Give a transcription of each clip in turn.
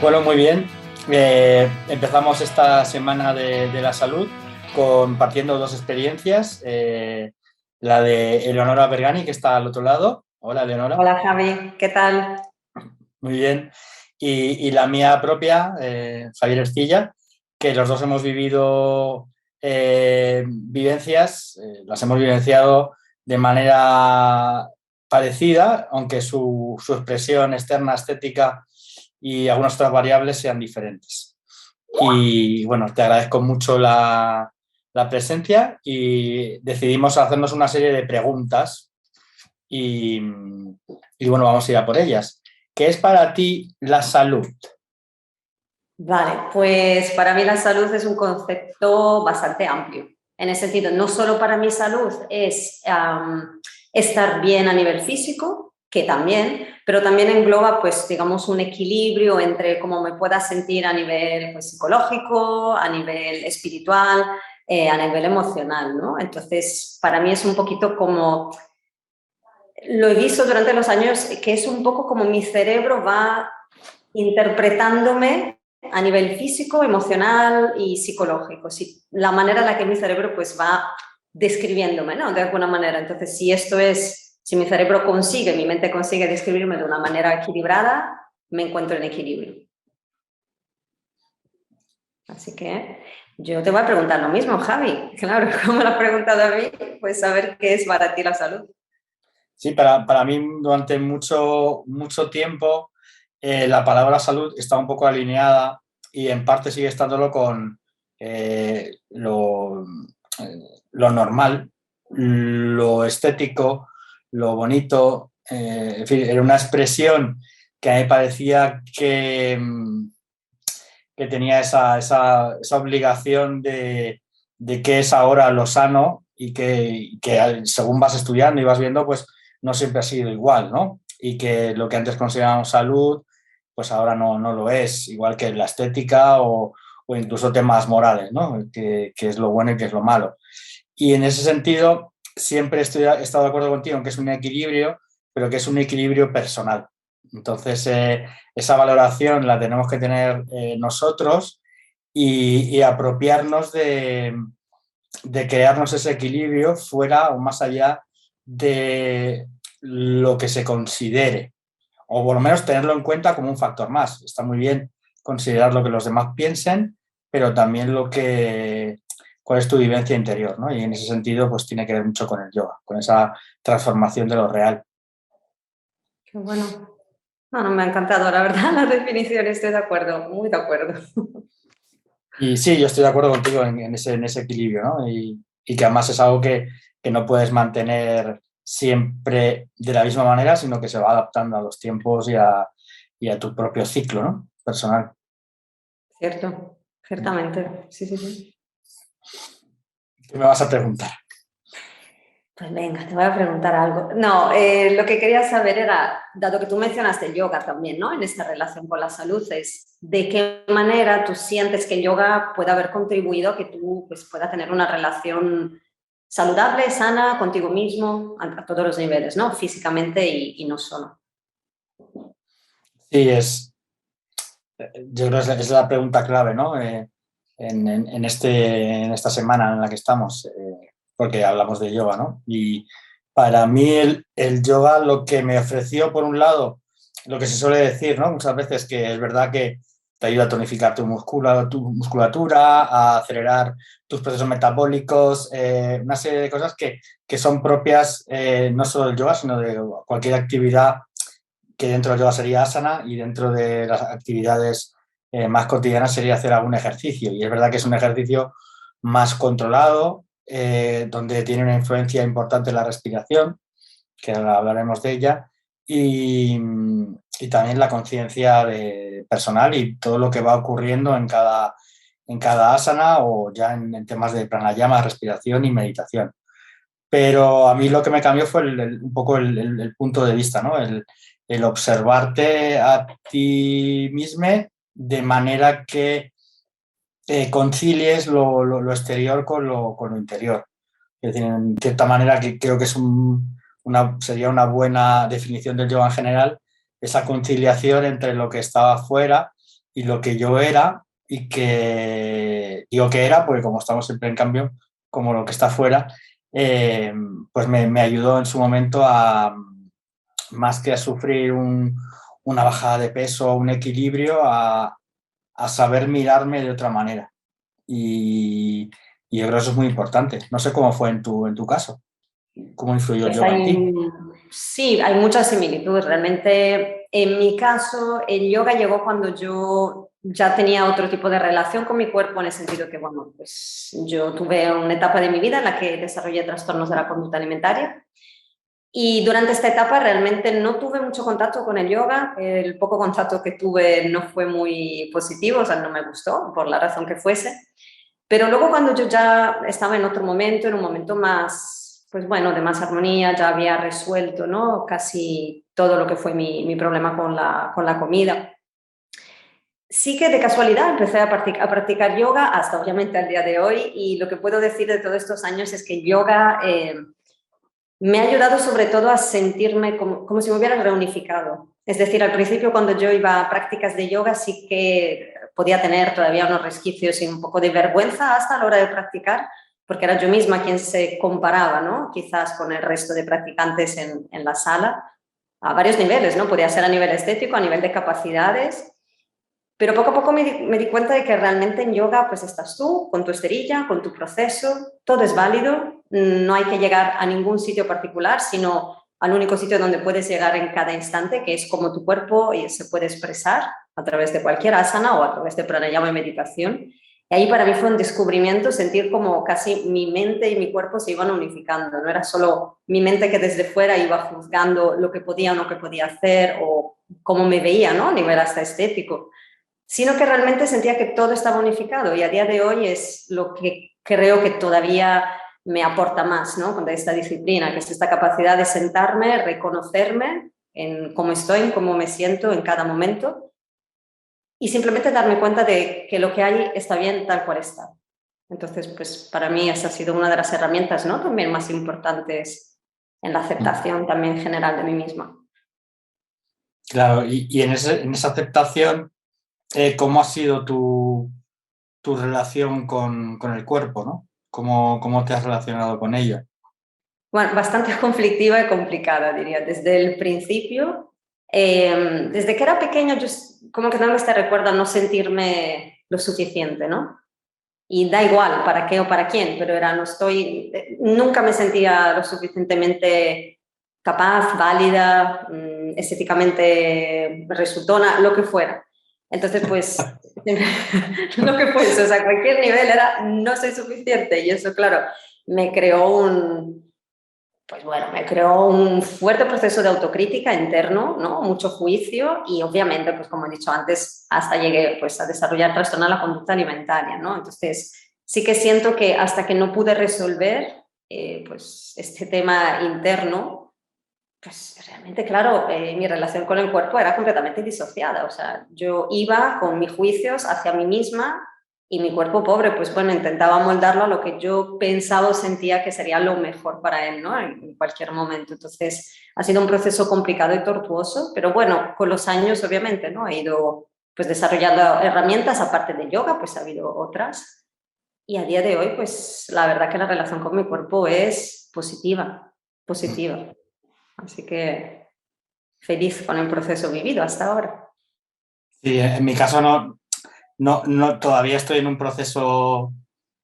Bueno, muy bien. Empezamos esta semana de la salud compartiendo dos experiencias. La de Eleonora Bergani, que está al otro lado. Hola, Eleonora. Hola Javi, ¿qué tal? Muy bien. Y la mía propia, Javier Ercilla, que los dos hemos vivido vivencias, las hemos vivenciado de manera parecida, aunque su expresión externa, estética y algunas otras variables sean diferentes. Y bueno, te agradezco mucho la presencia y decidimos hacernos una serie de preguntas y, y bueno, vamos a ir a por ellas. ¿Qué es para ti la salud? Vale, pues para mí la salud es un concepto bastante amplio. En ese sentido, no solo para mí salud es estar bien a nivel físico, que también, pero también engloba, pues, digamos, un equilibrio entre cómo me pueda sentir a nivel pues, psicológico, a nivel espiritual, a nivel emocional, ¿no? Entonces, para mí es un poquito como lo he visto durante los años, que es un poco como mi cerebro va interpretándome a nivel físico, emocional y psicológico. Si, la manera en la que mi cerebro pues va describiéndome, ¿no? De alguna manera. Entonces, si mi cerebro consigue, mi mente consigue describirme de una manera equilibrada, me encuentro en equilibrio. Así que yo te voy a preguntar lo mismo, Javi. Claro, como lo has preguntado a mí, pues saber qué es para ti la salud. Sí, para mí durante mucho tiempo la palabra salud está un poco alineada y en parte sigue estándolo con lo normal, lo estético, lo bonito. En fin, era una expresión que a mí me parecía que tenía esa obligación de qué es ahora lo sano y que según vas estudiando y vas viendo, pues no siempre ha sido igual, ¿no? Y que lo que antes considerábamos salud, pues ahora no lo es, igual que la estética o incluso temas morales, ¿no? Que es lo bueno y que es lo malo. Y en ese sentido, siempre he estado de acuerdo contigo en que es un equilibrio, pero que es un equilibrio personal. Entonces, esa valoración la tenemos que tener nosotros y apropiarnos de crearnos ese equilibrio fuera o más allá de lo que se considere, o por lo menos tenerlo en cuenta como un factor más. Está muy bien considerar lo que los demás piensen, pero también cuál es tu vivencia interior, ¿no? Y en ese sentido, pues tiene que ver mucho con el yoga, con esa transformación de lo real. Qué bueno. No, no, me ha encantado, la verdad, la definición, estoy de acuerdo, muy de acuerdo. Y sí, yo estoy de acuerdo contigo en ese equilibrio, ¿no? Y que además es algo que no puedes mantener siempre de la misma manera, sino que se va adaptando a los tiempos y a tu propio ciclo, ¿no? Personal. Cierto, ciertamente. Sí, sí, sí. ¿Qué me vas a preguntar? Pues venga, te voy a preguntar algo. No, lo que quería saber era, dado que tú mencionaste el yoga también, ¿no? En esta relación con la salud, es de qué manera tú sientes que el yoga puede haber contribuido a que tú pues, puedas tener una relación saludable, sana, contigo mismo, a todos los niveles, ¿no? Físicamente y no solo. Sí, yo creo que es la pregunta clave, ¿no? En esta semana en la que estamos, porque hablamos de yoga, ¿no? Y para mí el yoga lo que me ofreció, por un lado, lo que se suele decir, ¿no? Muchas veces que es verdad que te ayuda a tonificar tu musculatura, a acelerar tus procesos metabólicos, una serie de cosas que son propias no solo del yoga, sino de cualquier actividad que dentro del yoga sería asana y dentro de las actividades más cotidianas sería hacer algún ejercicio. Y es verdad que es un ejercicio más controlado, donde tiene una influencia importante en la respiración, que ahora hablaremos de ella, y también la conciencia personal y todo lo que va ocurriendo en cada asana o ya en temas de pranayama, respiración y meditación. Pero a mí lo que me cambió fue un poco el punto de vista, ¿no? El observarte a ti mismo de manera que concilies lo exterior con lo interior. Es decir, en cierta manera que creo que sería una buena definición del yoga en general, esa conciliación entre lo que está afuera y lo que yo era, y que digo que era, porque como estamos siempre en cambio, como lo que está fuera, eh, pues me ayudó en su momento a, más que a sufrir una bajada de peso, un equilibrio, a saber mirarme de otra manera. Y, y yo creo que eso es muy importante. No sé cómo fue en tu caso, cómo influyó el Pues yoga en ti. sí, hay muchas similitudes. Realmente, en mi caso, el yoga llegó cuando yo ya tenía otro tipo de relación con mi cuerpo, en el sentido que, bueno, pues yo tuve una etapa de mi vida en la que desarrollé trastornos de la conducta alimentaria. Y durante esta etapa realmente no tuve mucho contacto con el yoga. El poco contacto que tuve no fue muy positivo, o sea, no me gustó, por la razón que fuese. Pero luego cuando yo ya estaba en otro momento, en un momento más, pues bueno, de más armonía, ya había resuelto, ¿no? Casi todo lo que fue mi problema con la comida. Sí que de casualidad empecé a practicar yoga hasta obviamente al día de hoy, y lo que puedo decir de todos estos años es que el yoga me ha ayudado sobre todo a sentirme como si me hubiera reunificado. Es decir, al principio cuando yo iba a prácticas de yoga sí que podía tener todavía unos resquicios y un poco de vergüenza hasta a la hora de practicar, porque era yo misma quien se comparaba, ¿no? Quizás con el resto de practicantes en la sala, a varios niveles, ¿no? Podía ser a nivel estético, a nivel de capacidades, pero poco a poco me di cuenta de que realmente en yoga pues estás tú, con tu esterilla, con tu proceso, todo es válido, no hay que llegar a ningún sitio particular, sino al único sitio donde puedes llegar en cada instante, que es como tu cuerpo y se puede expresar a través de cualquier asana o a través de pranayama y meditación. Y ahí para mí fue un descubrimiento sentir como casi mi mente y mi cuerpo se iban unificando. No era solo mi mente que desde fuera iba juzgando lo que podía o no que podía hacer o cómo me veía, ¿no? A nivel hasta estético, sino que realmente sentía que todo estaba unificado, y a día de hoy es lo que creo que todavía me aporta más, ¿no? Con esta disciplina, que es esta capacidad de sentarme, reconocerme en cómo estoy, en cómo me siento en cada momento, y simplemente darme cuenta de que lo que hay está bien tal cual está. Entonces, pues para mí esa ha sido una de las herramientas, ¿no? También más importantes en la aceptación también general de mí misma. Claro, y en esa aceptación, ¿cómo ha sido tu relación con el cuerpo, ¿no? ¿Cómo te has relacionado con ella? Bueno, bastante conflictiva y complicada, diría, desde el principio. Desde que era pequeña, yo como que no me recuerda no sentirme lo suficiente, ¿no? Y da igual para qué o para quién, pero era, no estoy, nunca me sentía lo suficientemente capaz, válida, estéticamente resultona, lo que fuera. Entonces, pues, lo que fuese, o sea, cualquier nivel era, no soy suficiente. Y eso, claro, me creó pues bueno, me creó un fuerte proceso de autocrítica interno, ¿no? Mucho juicio, y obviamente, pues como he dicho antes, hasta llegué pues a desarrollar trastorno de la conducta alimentaria, ¿no? Entonces, sí que siento que hasta que no pude resolver pues este tema interno, pues realmente, claro, mi relación con el cuerpo era completamente disociada. O sea, yo iba con mis juicios hacia mí misma, y mi cuerpo pobre, pues bueno, intentaba moldarlo a lo que yo pensaba o sentía que sería lo mejor para él, ¿no? En cualquier momento. Entonces, ha sido un proceso complicado y tortuoso, pero bueno, con los años, obviamente, ¿no? He ido pues desarrollando herramientas, aparte de yoga, pues ha habido otras. Y a día de hoy, pues la verdad que la relación con mi cuerpo es positiva, positiva. Así que feliz con el proceso vivido hasta ahora. Sí, en mi caso no, todavía estoy en un proceso,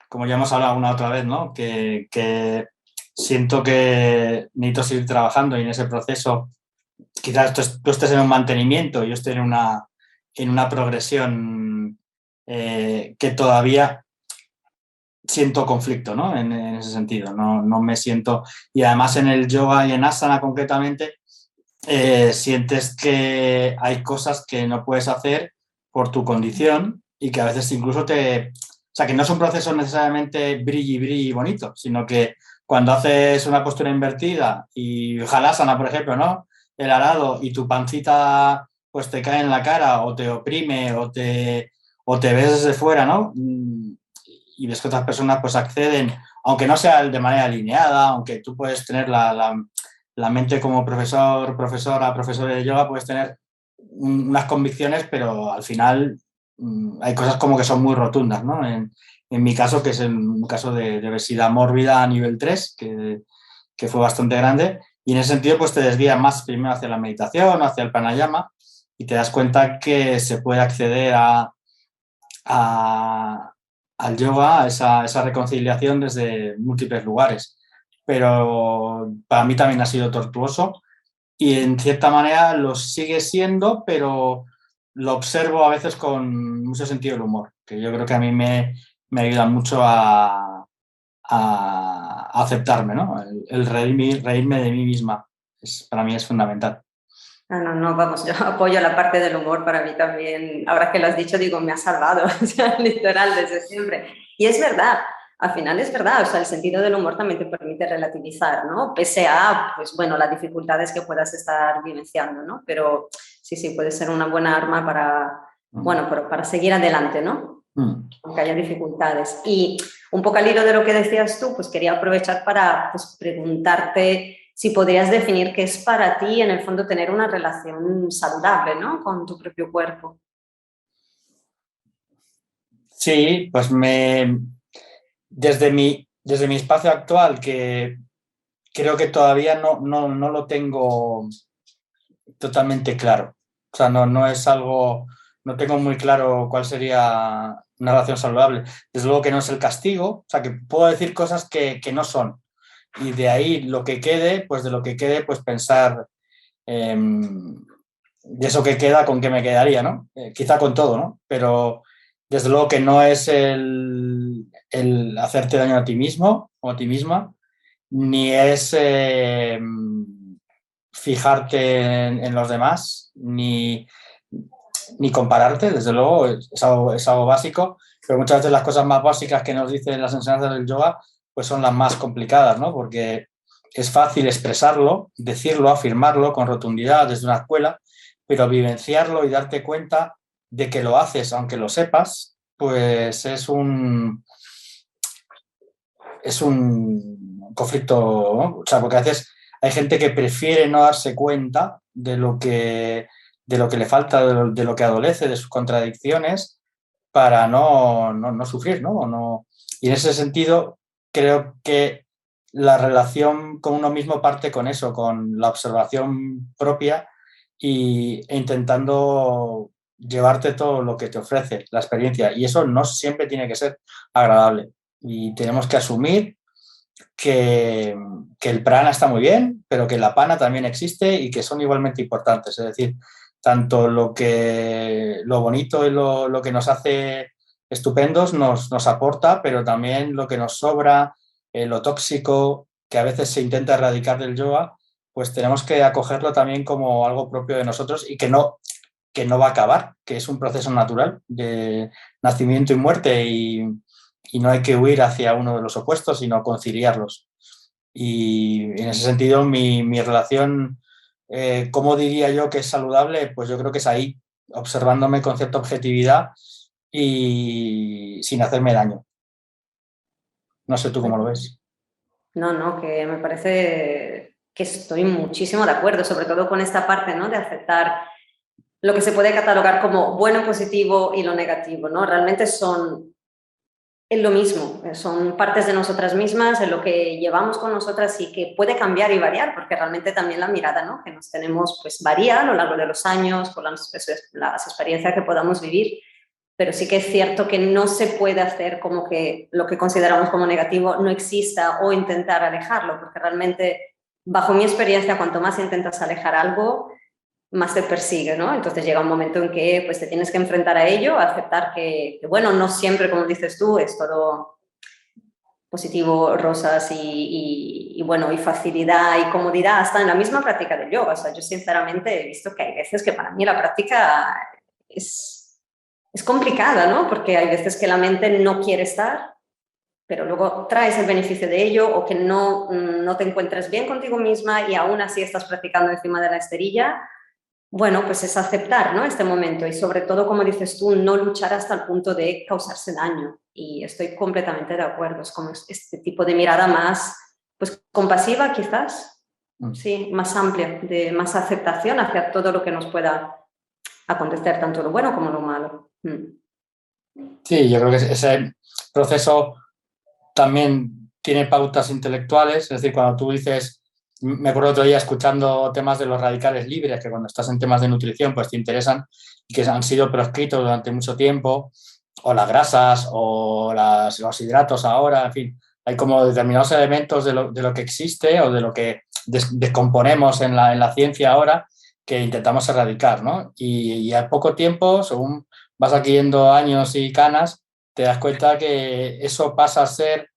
como ya hemos hablado una otra vez, ¿no? Que siento que necesito seguir trabajando, y en ese proceso quizás tú estés en un mantenimiento y yo estoy en una progresión, que todavía siento conflicto, ¿no? En ese sentido, no me siento... Y además en el yoga y en asana concretamente, sientes que hay cosas que no puedes hacer por tu condición, y que a veces incluso O sea, que no son procesos necesariamente brilli bonito, sino que cuando haces una postura invertida y halasana, por ejemplo, ¿no? El arado, y tu pancita pues te cae en la cara o te oprime o te ves desde fuera, ¿no? Y ves que otras personas pues acceden, aunque no sea de manera alineada, aunque tú puedes tener la mente como profesor de yoga, puedes tener unas convicciones, pero al final hay cosas como que son muy rotundas, ¿no? En mi caso, que es un caso de obesidad mórbida a nivel 3 que fue bastante grande, y en ese sentido pues te desvías más primero hacia la meditación, hacia el pranayama, y te das cuenta que se puede acceder a, al yoga, a esa reconciliación desde múltiples lugares. Pero para mí también ha sido tortuoso y en cierta manera lo sigue siendo, pero lo observo a veces con mucho sentido del humor, que yo creo que a mí me ayuda mucho a aceptarme, ¿no? El reírme de mí misma. Para mí es fundamental. No, no, no, vamos, yo apoyo la parte del humor para mí también. Ahora que lo has dicho, digo, me ha salvado, o sea, literal, desde siempre. Y es verdad, al final es verdad, o sea, el sentido del humor también te permite relativizar, ¿no? Pese a, pues bueno, las dificultades que puedas estar vivenciando, ¿no? Pero sí, sí, puede ser una buena arma para, bueno, para seguir adelante, ¿no? Aunque haya dificultades. Y un poco al hilo de lo que decías tú, pues quería aprovechar para pues, preguntarte si podrías definir qué es para ti, en el fondo, tener una relación saludable, ¿no? Con tu propio cuerpo. Sí, pues desde mi espacio actual, que creo que todavía no lo tengo totalmente claro. O sea, no es algo, no tengo muy claro cuál sería una relación saludable. Desde luego que no es el castigo, o sea, que puedo decir cosas que no son. Y de ahí lo que quede, pues de lo que quede, pues pensar de eso que queda, con qué me quedaría, ¿no? Quizá con todo, ¿no? Pero desde luego que no es el hacerte daño a ti mismo o a ti misma, ni es fijarte en los demás, ni compararte, desde luego, es algo básico, pero muchas veces las cosas más básicas que nos dicen las enseñanzas del yoga, pues son las más complicadas, ¿no? Porque es fácil expresarlo, decirlo, afirmarlo con rotundidad desde una escuela, pero vivenciarlo y darte cuenta de que lo haces, aunque lo sepas, pues es un conflicto, ¿no? O sea, porque a veces hay gente que prefiere no darse cuenta de lo que le falta, de lo que adolece, de sus contradicciones, para no sufrir, ¿no? Y en ese sentido, creo que la relación con uno mismo parte con eso, con la observación propia e intentando llevarte todo lo que te ofrece la experiencia. Y eso no siempre tiene que ser agradable. Y tenemos que asumir que el prana está muy bien, pero que la pana también existe y que son igualmente importantes. Es decir, tanto lo bonito y lo que nos hace estupendos nos aporta, pero también lo que nos sobra, lo tóxico que a veces se intenta erradicar del yoga, pues tenemos que acogerlo también como algo propio de nosotros y que no va a acabar, que es un proceso natural de nacimiento y muerte y no hay que huir hacia uno de los opuestos, sino conciliarlos. Y en ese sentido, mi relación, ¿cómo diría yo que es saludable? Pues yo creo que es ahí, observándome con cierta objetividad y sin hacerme daño. No sé tú cómo lo ves. No, no, que me parece que estoy muchísimo de acuerdo, sobre todo con esta parte, ¿no? De aceptar lo que se puede catalogar como bueno, positivo y lo negativo, ¿no? Realmente es lo mismo, son partes de nosotras mismas, en lo que llevamos con nosotras y que puede cambiar y variar, porque realmente también la mirada, ¿no? Que nos tenemos, pues varía a lo largo de los años, con las experiencias que podamos vivir, pero sí que es cierto que no se puede hacer como que lo que consideramos como negativo no exista o intentar alejarlo, porque realmente, bajo mi experiencia, cuanto más intentas alejar algo, más te persigue, ¿no? Entonces llega un momento en que pues, te tienes que enfrentar a ello, aceptar bueno, no siempre, como dices tú, es todo positivo, rosas y bueno, y facilidad y comodidad, hasta en la misma práctica del yoga. O sea, yo sinceramente he visto que hay veces que para mí la práctica es complicada, ¿no? Porque hay veces que la mente no quiere estar, pero luego traes el beneficio de ello o que no te encuentres bien contigo misma y aún así estás practicando encima de la esterilla. Bueno, pues es aceptar, ¿no? Este momento y sobre todo, como dices tú, no luchar hasta el punto de causarse daño. Y estoy completamente de acuerdo. Es como este tipo de mirada más, pues compasiva quizás, sí, más amplia, de más aceptación hacia todo lo que nos pueda acontecer, tanto lo bueno como lo malo. Sí, yo creo que ese proceso también tiene pautas intelectuales, es decir, cuando tú dices, me acuerdo otro día escuchando temas de los radicales libres, que cuando estás en temas de nutrición pues te interesan y que han sido proscritos durante mucho tiempo, o las grasas, o los hidratos ahora, en fin, hay como determinados elementos de lo que existe o de lo que descomponemos en la ciencia ahora que intentamos erradicar, ¿no? Y a poco tiempo, según vas adquiriendo años y canas, te das cuenta que eso pasa a ser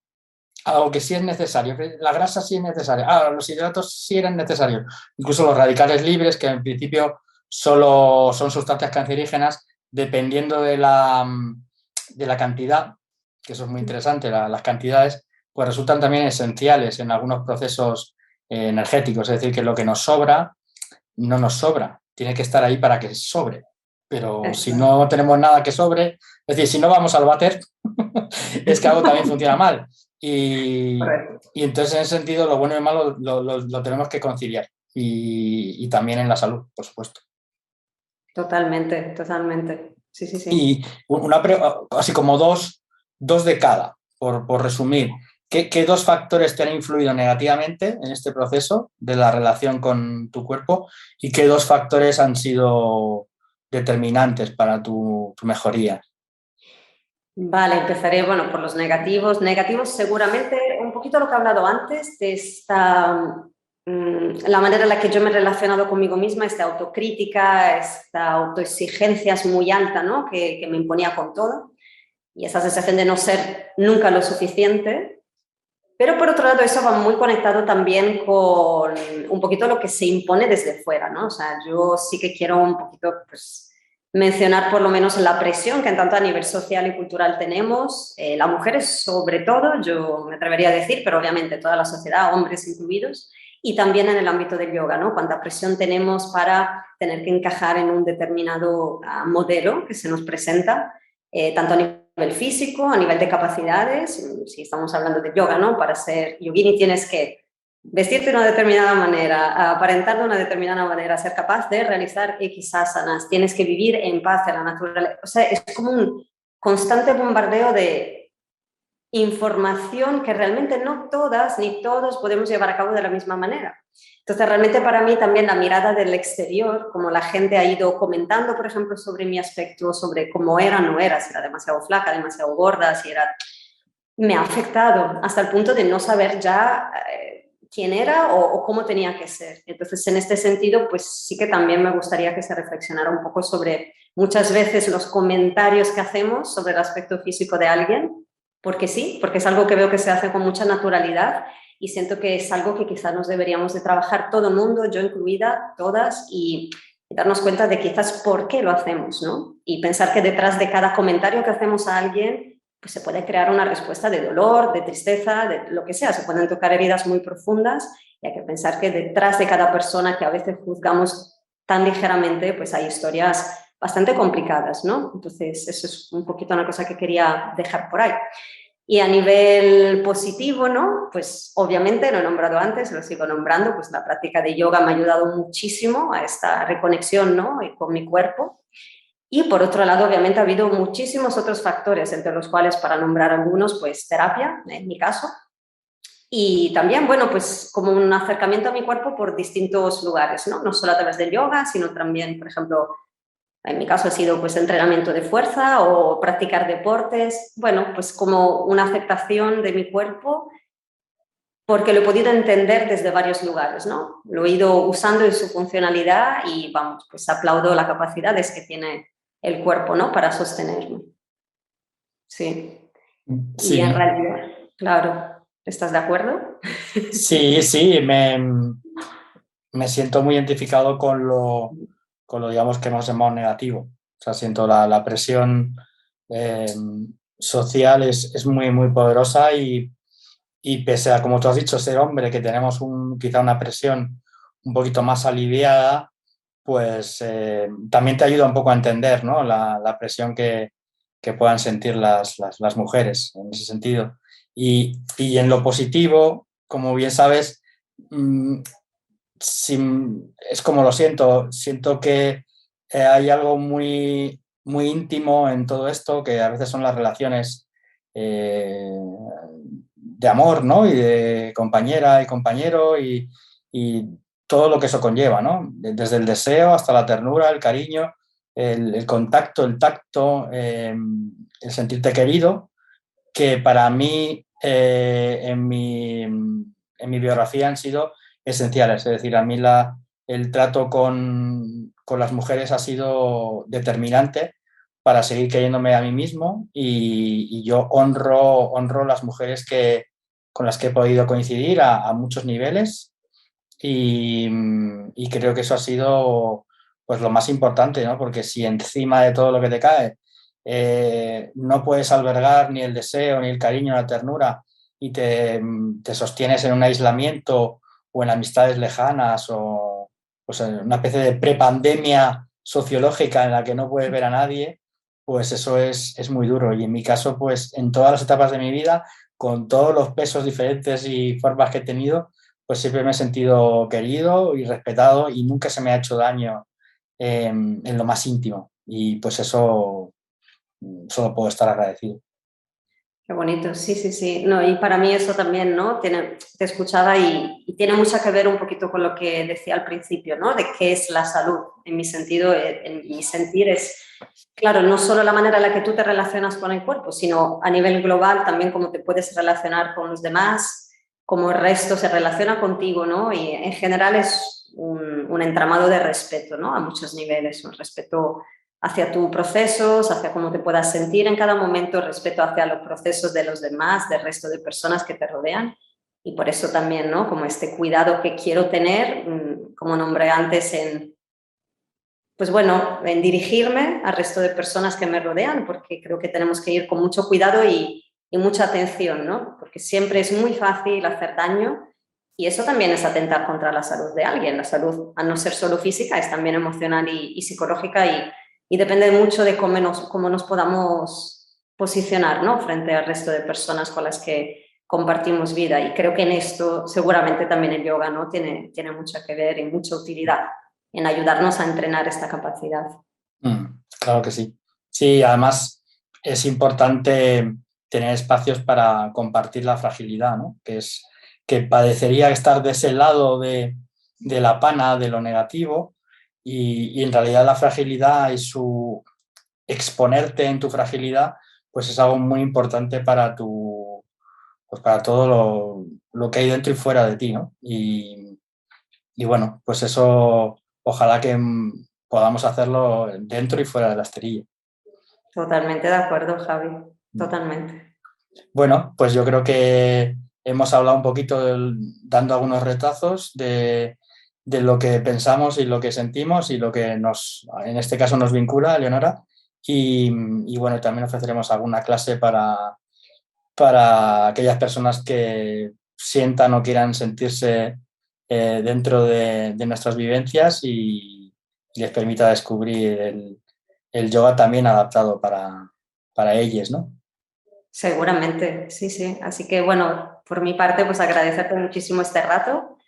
algo que sí es necesario. La grasa sí es necesaria. Los hidratos sí eran necesarios. Incluso los radicales libres, que en principio solo son sustancias cancerígenas, dependiendo de la cantidad, que eso es muy interesante, las cantidades, pues resultan también esenciales en algunos procesos energéticos. Es decir, que lo que nos sobra, no nos sobra. Tiene que estar ahí para que sobre. Pero si Exacto. no tenemos nada que sobre, es decir, si no vamos al váter, es que algo también funciona mal. Correcto. Y entonces, en ese sentido, lo bueno y malo lo tenemos que conciliar. Y también en la salud, por supuesto. Totalmente, totalmente. Sí, sí, sí. Y así como dos de cada, por resumir. ¿Qué dos factores te han influido negativamente en este proceso de la relación con tu cuerpo y qué dos factores han sido determinantes para tu mejoría? Vale, empezaré, bueno, por los negativos. Negativos seguramente, un poquito lo que he hablado antes, de esta, la manera en la que yo me he relacionado conmigo misma, esta autocrítica, esta autoexigencia es muy alta, ¿no? Que me imponía con todo. Y esa sensación de no ser nunca lo suficiente. Pero por otro lado, eso va muy conectado también con un poquito lo que se impone desde fuera, ¿no? O sea, yo sí que quiero un poquito, pues, mencionar por lo menos la presión que en tanto a nivel social y cultural tenemos, las mujeres sobre todo, yo me atrevería a decir, pero obviamente toda la sociedad, hombres incluidos, y también en el ámbito del yoga, ¿no? Cuánta presión tenemos para tener que encajar en un determinado modelo que se nos presenta, tanto a nivel físico, a nivel de capacidades, si estamos hablando de yoga, ¿no? Para ser yogini tienes que vestirte de una determinada manera, aparentar de una determinada manera, ser capaz de realizar X asanas, tienes que vivir en paz en la naturaleza. O sea, es como un constante bombardeo de información que realmente no todas ni todos podemos llevar a cabo de la misma manera. Entonces, realmente para mí también la mirada del exterior, como la gente ha ido comentando, por ejemplo, sobre mi aspecto, sobre cómo era, no era, si era demasiado flaca, demasiado gorda, si era... Me ha afectado hasta el punto de no saber ya quién era o cómo tenía que ser. Entonces, en este sentido, pues sí que también me gustaría que se reflexionara un poco sobre muchas veces los comentarios que hacemos sobre el aspecto físico de alguien, porque sí, porque es algo que veo que se hace con mucha naturalidad y siento que es algo que quizás nos deberíamos de trabajar todo el mundo, yo incluida, todas, y darnos cuenta de quizás por qué lo hacemos, ¿no? Y pensar que detrás de cada comentario que hacemos a alguien pues se puede crear una respuesta de dolor, de tristeza, de lo que sea. Se pueden tocar heridas muy profundas y hay que pensar que detrás de cada persona que a veces juzgamos tan ligeramente, pues hay historias bastante complicadas, ¿no? Entonces, eso es un poquito una cosa que quería dejar por ahí. Y a nivel positivo, ¿no? Pues obviamente, lo he nombrado antes, lo sigo nombrando, pues la práctica de yoga me ha ayudado muchísimo a esta reconexión, ¿no? Y con mi cuerpo. Y por otro lado, obviamente ha habido muchísimos otros factores, entre los cuales, para nombrar algunos, pues terapia, en mi caso, y también, bueno, pues como un acercamiento a mi cuerpo por distintos lugares, ¿no? No solo a través del yoga, sino también, por ejemplo, en mi caso ha sido pues entrenamiento de fuerza o practicar deportes, bueno, pues como una aceptación de mi cuerpo porque lo he podido entender desde varios lugares, ¿no? Lo he ido usando en su funcionalidad y, vamos, pues aplaudo las capacidades que tiene el cuerpo, ¿no? Para sostenerme. Sí. Y en Sí, realidad, claro, ¿estás de acuerdo? sí, sí, me siento muy identificado con lo, digamos, que hemos llamado negativo. O sea, siento la presión eh, social es muy, muy poderosa y pese a, como tú has dicho, ser hombre, que tenemos quizá una presión un poquito más aliviada, pues también te ayuda un poco a entender, ¿no? La presión que puedan sentir las mujeres en ese sentido. Y en lo positivo, como bien sabes, mm, es como lo siento, siento que hay algo muy, muy íntimo en todo esto, que a veces son las relaciones de amor, ¿no? Y de compañera y compañero y todo lo que eso conlleva, ¿no? Desde el deseo hasta la ternura, el cariño, el contacto, el tacto, el sentirte querido, que para mí en mi biografía han sido esenciales. Es decir, a mí el trato con las mujeres ha sido determinante para seguir queriéndome a mí mismo y yo honro las mujeres con las que he podido coincidir a muchos niveles y creo que eso ha sido pues lo más importante, ¿no? Porque si encima de todo lo que te cae no puedes albergar ni el deseo, ni el cariño, ni la ternura y te sostienes en un aislamiento o en amistades lejanas o pues, en una especie de prepandemia sociológica en la que no puedes ver a nadie, pues eso es muy duro. Y en mi caso, pues en todas las etapas de mi vida, con todos los pesos diferentes y formas que he tenido, pues siempre me he sentido querido y respetado y nunca se me ha hecho daño en lo más íntimo. Y pues eso solo puedo estar agradecido. Qué bonito, sí, sí, sí. No, y para mí eso también, ¿no? Te escuchaba y tiene mucho que ver un poquito con lo que decía al principio, ¿no? De qué es la salud. En mi sentido, en mi sentir es, claro, no solo la manera en la que tú te relacionas con el cuerpo, sino a nivel global también cómo te puedes relacionar con los demás, cómo el resto se relaciona contigo, ¿no? Y en general es un entramado de respeto, ¿no? A muchos niveles, un respeto hacia tus procesos, hacia cómo te puedas sentir en cada momento, respeto hacia los procesos de los demás, del resto de personas que te rodean. Y por eso también, ¿no? Como este cuidado que quiero tener, como nombré antes, pues bueno, en dirigirme al resto de personas que me rodean, porque creo que tenemos que ir con mucho cuidado y mucha atención, ¿no? Porque siempre es muy fácil hacer daño y eso también es atentar contra la salud de alguien. La salud, al no ser solo física, es también emocional y psicológica y depende mucho de cómo nos podamos posicionar, ¿no? Frente al resto de personas con las que compartimos vida. Y creo que en esto seguramente también el yoga, ¿no? Tiene mucho que ver y mucha utilidad en ayudarnos a entrenar esta capacidad. Claro que sí. Sí, además es importante tener espacios para compartir la fragilidad, ¿no? Que parecería estar de ese lado de la pana, de lo negativo, y en realidad la fragilidad y su exponerte en tu fragilidad, pues es algo muy importante pues para todo lo que hay dentro y fuera de ti, ¿no? Y bueno, pues eso ojalá que podamos hacerlo dentro y fuera de la esterilla. Totalmente de acuerdo, Javi. Totalmente. Bueno, pues yo creo que hemos hablado un poquito dando algunos retazos de lo que pensamos y lo que sentimos y lo que en este caso nos vincula, Leonora. Y bueno, también ofreceremos alguna clase para aquellas personas que sientan o quieran sentirse dentro de nuestras vivencias y les permita descubrir el yoga también adaptado para ellos, ¿no? Seguramente, sí, sí. Así que bueno, por mi parte, pues agradecerte muchísimo este rato,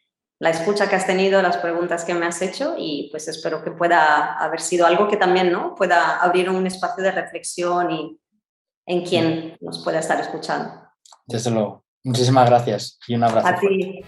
la escucha que has tenido, las preguntas que me has hecho y pues espero que pueda haber sido algo que también, ¿no? Pueda abrir un espacio de reflexión y en quien nos pueda estar escuchando. Desde luego. Muchísimas gracias y un abrazo A fuerte. ti.